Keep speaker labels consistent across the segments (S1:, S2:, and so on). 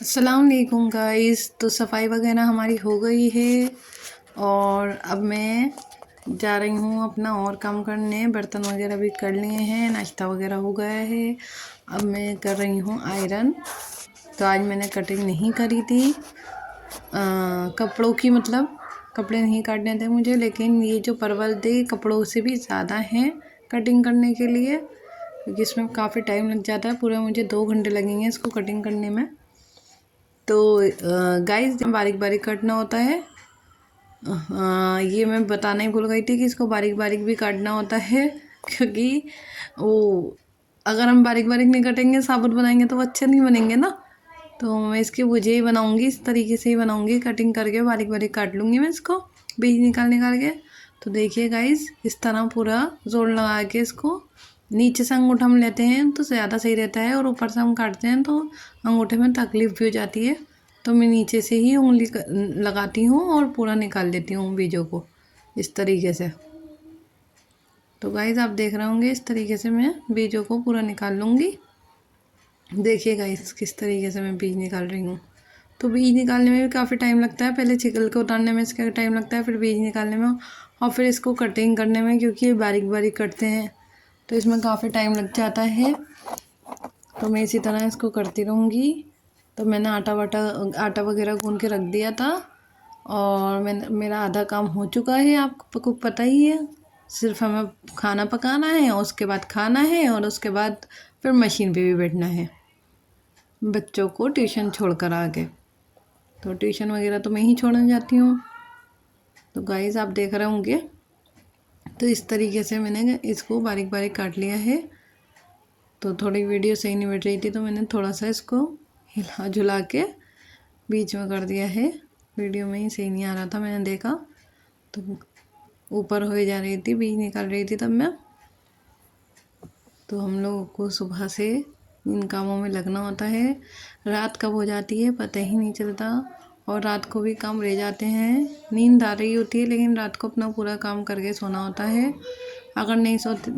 S1: अस्सलाम वालेकुम गाइस। तो सफाई वगैरह हमारी हो गई है और अब मैं जा रही हूँ अपना और काम करने। बर्तन वगैरह भी कर लिए हैं, नाश्ता वगैरह हो गया है। अब मैं कर रही हूँ आयरन। तो आज मैंने कटिंग नहीं करी थी कपड़ों की, मतलब कपड़े नहीं काटने थे मुझे, लेकिन ये जो परवल थे कपड़ों से भी ज़्यादा हैं कटिंग करने के लिए, क्योंकि इसमें काफ़ी टाइम लग जाता है। पूरे मुझे 2 घंटे लगेंगे इसको कटिंग करने में। तो गाइस बारीक बारीक काटना होता है। ये मैं बताना ही भूल गई थी कि इसको बारीक बारीक भी काटना होता है, क्योंकि वो अगर हम बारीक बारीक नहीं काटेंगे, साबुत बनाएंगे तो वो अच्छे नहीं बनेंगे ना। तो मैं इसकी भुजिया ही बनाऊंगी, इस तरीके से ही बनाऊंगी, कटिंग करके बारीक बारीक काट लूँगी मैं इसको, बीज निकाल के। तो देखिए गाइस, इस तरह पूरा जोड़ लगा के इसको नीचे से अंगूठा हम लेते हैं तो ज़्यादा सही रहता है, और ऊपर से हम काटते हैं तो अंगूठे में तकलीफ़ भी हो जाती है। तो मैं नीचे से ही उंगली लगाती हूँ और पूरा निकाल देती हूँ बीजों को इस तरीके से। तो गाइस आप देख रहे होंगे, इस तरीके से मैं बीजों को पूरा निकाल लूँगी। देखिए गाइस किस तरीके से मैं बीज निकाल रही हूँ। तो बीज निकालने में भी काफ़ी टाइम लगता है, पहले छिकल के उतारने में इसका टाइम लगता है, फिर बीज निकालने में और फिर इसको कटिंग करने में, क्योंकि ये बारीक बारीक कटते हैं तो इसमें काफ़ी टाइम लग जाता है। तो मैं इसी तरह इसको करती रहूँगी। तो मैंने आटा वगैरह गूँध के रख दिया था, और मेरा आधा काम हो चुका है, आपको पता ही है। सिर्फ हमें खाना पकाना है, और उसके बाद खाना है, और उसके बाद फिर मशीन पे भी बैठना है बच्चों को ट्यूशन छोड़ कर आके। तो ट्यूशन वगैरह तो मैं ही छोड़ने जाती हूँ। तो गाइस आप देख रहे होंगे, तो इस तरीके से मैंने इसको बारीक बारीक काट लिया है। तो थोड़ी वीडियो सही नहीं बैठ रही थी, तो मैंने थोड़ा सा इसको हिला झुला के बीच में कर दिया है। वीडियो में ही सही नहीं आ रहा था, मैंने देखा तो ऊपर हो जा रही थी, बीज निकाल रही थी तब मैं। तो हम लोगों को सुबह से इन कामों में लगना होता है, रात कब हो जाती है पता ही नहीं चलता, और रात को भी काम रह जाते हैं। नींद आ रही होती है, लेकिन रात को अपना पूरा काम करके सोना होता है। अगर नहीं सोते,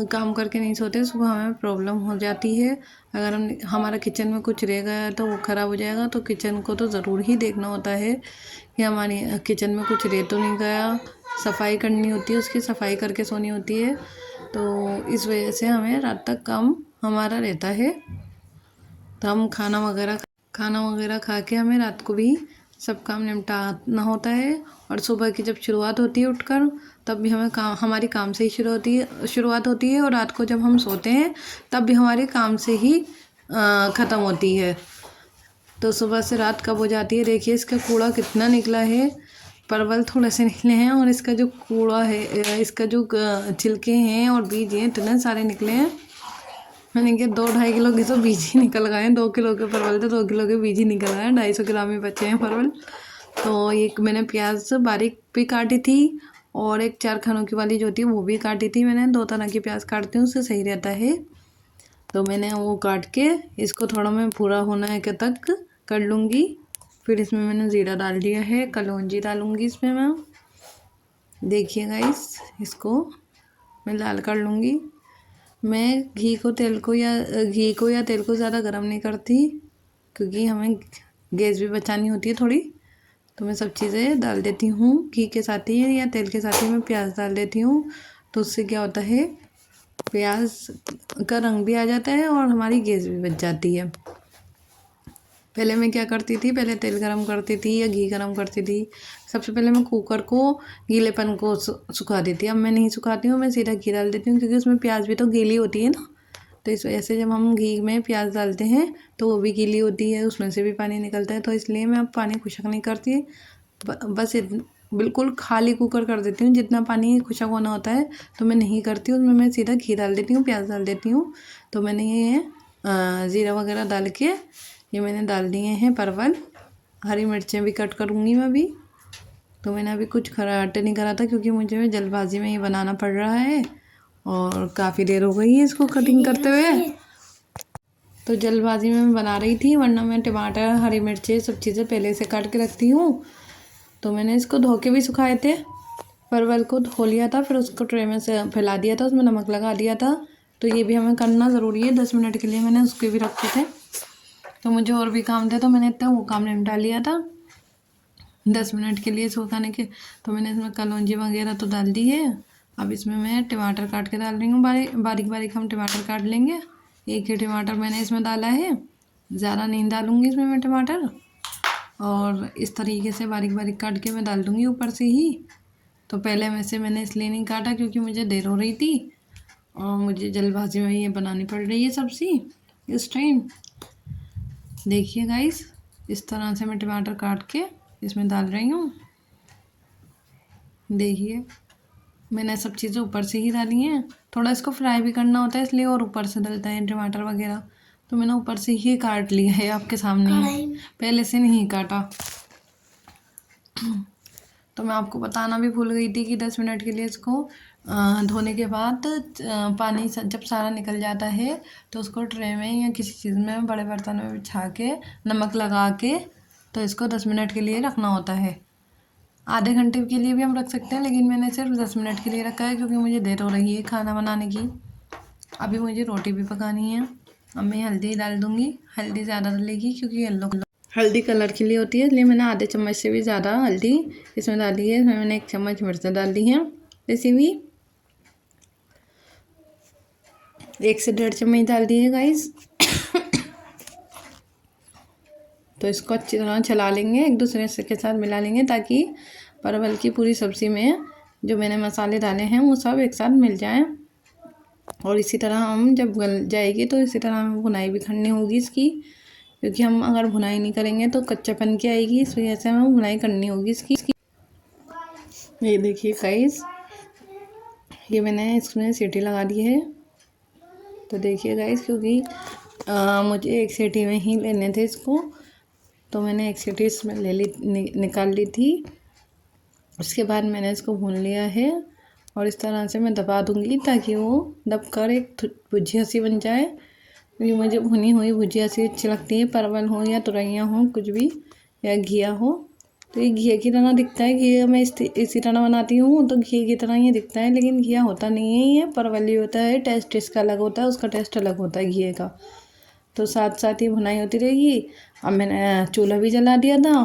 S1: काम करके नहीं सोते, सुबह हमें प्रॉब्लम हो जाती है। अगर हमारा किचन में कुछ रह गया तो वो ख़राब हो जाएगा। तो किचन को तो ज़रूर ही देखना होता है कि हमारी किचन में कुछ रह तो नहीं गया। सफाई करनी होती है, उसकी सफाई करके सोनी होती है। तो इस वजह से हमें रात तक काम हमारा रहता है। तो हम खाना वगैरह खा के हमें रात को भी सब काम निपटाना होता है। और सुबह की जब शुरुआत होती है उठकर, तब भी हमारी काम से ही शुरुआत होती है, और रात को जब हम सोते हैं तब भी हमारे काम से ही ख़त्म होती है। तो सुबह से रात कब हो जाती है, देखिए इसका कूड़ा कितना निकला है। परवल थोड़े से निकले हैं, और इसका जो कूड़ा है, इसका जो छिलके हैं और बीज हैं, इतने सारे निकले हैं। मैंने क्या 2-2.5 किलो के तो बीज ही निकल गए हैं। 2 किलो के परवल थे, 2 किलो के बीज ही निकल गए हैं। 250 ग्राम ही बचे हैं परवल। तो एक मैंने प्याज बारीक भी काटी थी, और एक 4 खानों की वाली जो होती है वो भी काटी थी। मैंने 2 तरह की प्याज काटती हूँ, उससे सही रहता है। तो मैंने वो काट के इसको थोड़ा मैं पूरा होने के तक कर लूँगी। फिर इसमें मैंने ज़ीरा डाल दिया है, कलौंजी डालूँगी इसमें मैं। देखिए गाइस, इसको मैं लाल कर लूँगी। मैं घी को या तेल को ज़्यादा गर्म नहीं करती, क्योंकि हमें गैस भी बचानी होती है थोड़ी। तो मैं सब चीज़ें डाल देती हूँ घी के साथ ही या तेल के साथ ही मैं प्याज डाल देती हूँ। तो उससे क्या होता है, प्याज का रंग भी आ जाता है और हमारी गैस भी बच जाती है। पहले मैं क्या करती थी, पहले तेल गरम करती थी या घी गरम करती थी। सबसे पहले मैं कुकर को गीलेपन को सुखा देती। अब मैं नहीं सुखाती हूँ, मैं सीधा घी डाल देती हूँ, क्योंकि उसमें प्याज भी तो गीली होती है ना। तो इस वजह से जब हम घी में प्याज डालते हैं तो वो भी गीली होती है, उसमें से भी पानी निकलता है। तो इसलिए मैं अब पानी खुशक नहीं करती, बस बिल्कुल खाली कुकर कर देती हूँ। जितना पानी खुशक होना होता है तो मैं नहीं करती, उसमें मैं सीधा घी डाल देती हूँ, प्याज डाल देती हूँ। तो मैंने ये ज़ीरा वगैरह डाल के ये मैंने डाल दिए हैं परवल। हरी मिर्चें भी कट करूँगी मैं अभी। तो मैंने अभी कुछ खराट नहीं करा था, क्योंकि मुझे जल्दबाजी में ये बनाना पड़ रहा है, और काफ़ी देर हो गई है इसको कटिंग करते हुए। तो जल्दबाजी में मैं बना रही थी, वरना मैं टमाटर, हरी मिर्चें सब चीज़ें पहले से काट के रखती हूँ। तो मैंने इसको धो के भी सुखाए थे, परवल को धो लिया था, फिर उसको ट्रे में से फैला दिया था, उसमें नमक लगा दिया था। तो ये भी हमें करना ज़रूरी है, 10 मिनट के लिए मैंने उसके भी रखे थे। तो मुझे और भी काम था, तो मैंने इतना वो काम निपटा लिया था 10 मिनट के लिए सुखाने के। तो मैंने इसमें कलौंजी वगैरह तो डाल दी है। अब इसमें मैं टमाटर काट के डाल रही हूँ, बारीक बारीक हम टमाटर काट लेंगे। एक ही टमाटर मैंने इसमें डाला है, ज़्यादा नहीं डालूँगी इसमें मैं टमाटर। और इस तरीके से बारीक बारीक काट के मैं डाल दूँगी ऊपर से ही। तो पहले में से मैंने इसलिए नहीं काटा क्योंकि मुझे देर हो रही थी और मुझे जल्दबाजी में ये बनानी पड़ रही है सब्ज़ी इस टाइम। देखिए गाइस, इस तरह से मैं टमाटर काट के इसमें डाल रही हूँ। देखिए मैंने सब चीज़ें ऊपर से ही डाली हैं। थोड़ा इसको फ्राई भी करना होता है इसलिए और ऊपर से डलता है टमाटर वगैरह। तो मैंने ऊपर से ही काट लिया है आपके सामने ही, पहले से नहीं काटा। तो मैं आपको बताना भी भूल गई थी कि 10 मिनट के लिए इसको धोने के बाद पानी जब सारा निकल जाता है तो उसको ट्रे में या किसी चीज़ में बड़े बर्तन में बिछा के नमक लगा के तो इसको 10 मिनट के लिए रखना होता है। आधे घंटे के लिए भी हम रख सकते हैं, लेकिन मैंने सिर्फ 10 मिनट के लिए रखा है क्योंकि मुझे देर हो रही है खाना बनाने की। अभी मुझे रोटी भी पकानी है। अब मैं हल्दी डाल दूँगी, हल्दी ज़्यादा डलेगी क्योंकि हल्दी कलर के लिए होती है, इसलिए मैंने आधे चम्मच से भी ज़्यादा हल्दी इसमें डाली है। इसमें मैंने 1 चम्मच मिर्च डाल दी है इसी भी, 1 से 1.5 चम्मच डाल दी है गाइस। तो इसको अच्छी तरह चला लेंगे, एक दूसरे से के साथ मिला लेंगे ताकि परवल की पूरी सब्ज़ी में जो मैंने मसाले डाले हैं वो सब एक साथ मिल जाएं। और इसी तरह हम जब गल जाएगी तो इसी तरह हमें भुनाई भी करनी होगी इसकी, क्योंकि हम अगर भुनाई नहीं करेंगे तो कच्चापन की आएगी, इस वजह से हमें भुनाई करनी होगी इसकी। ये देखिए गाइस, ये मैंने इसमें सीटी लगा दी है। तो देखिए गाइस, क्योंकि मुझे 1 सीटी में ही लेने थे इसको, तो मैंने 1 सीटी इसमें ले ली, निकाल ली थी। उसके बाद मैंने इसको भून लिया है और इस तरह से मैं दबा दूँगी ताकि वो दबकर एक भुजिया सी बन जाए। क्योंकि मुझे भुनी हुई भुजिया सी अच्छी लगती है, परवल हो या तुरैया हो कुछ भी, या घिया हो। तो ये घिया की तरह दिखता है, घिया मैं इसी तरह बनाती हूँ तो घिया की तरह ये दिखता है, लेकिन घिया होता नहीं है, ये परवल ही होता है। टेस्ट इसका अलग होता है, उसका टेस्ट अलग होता है घिये का। तो साथ साथ ही भुनाई होती रहेगी। अब मैंने चूल्हा भी जला दिया था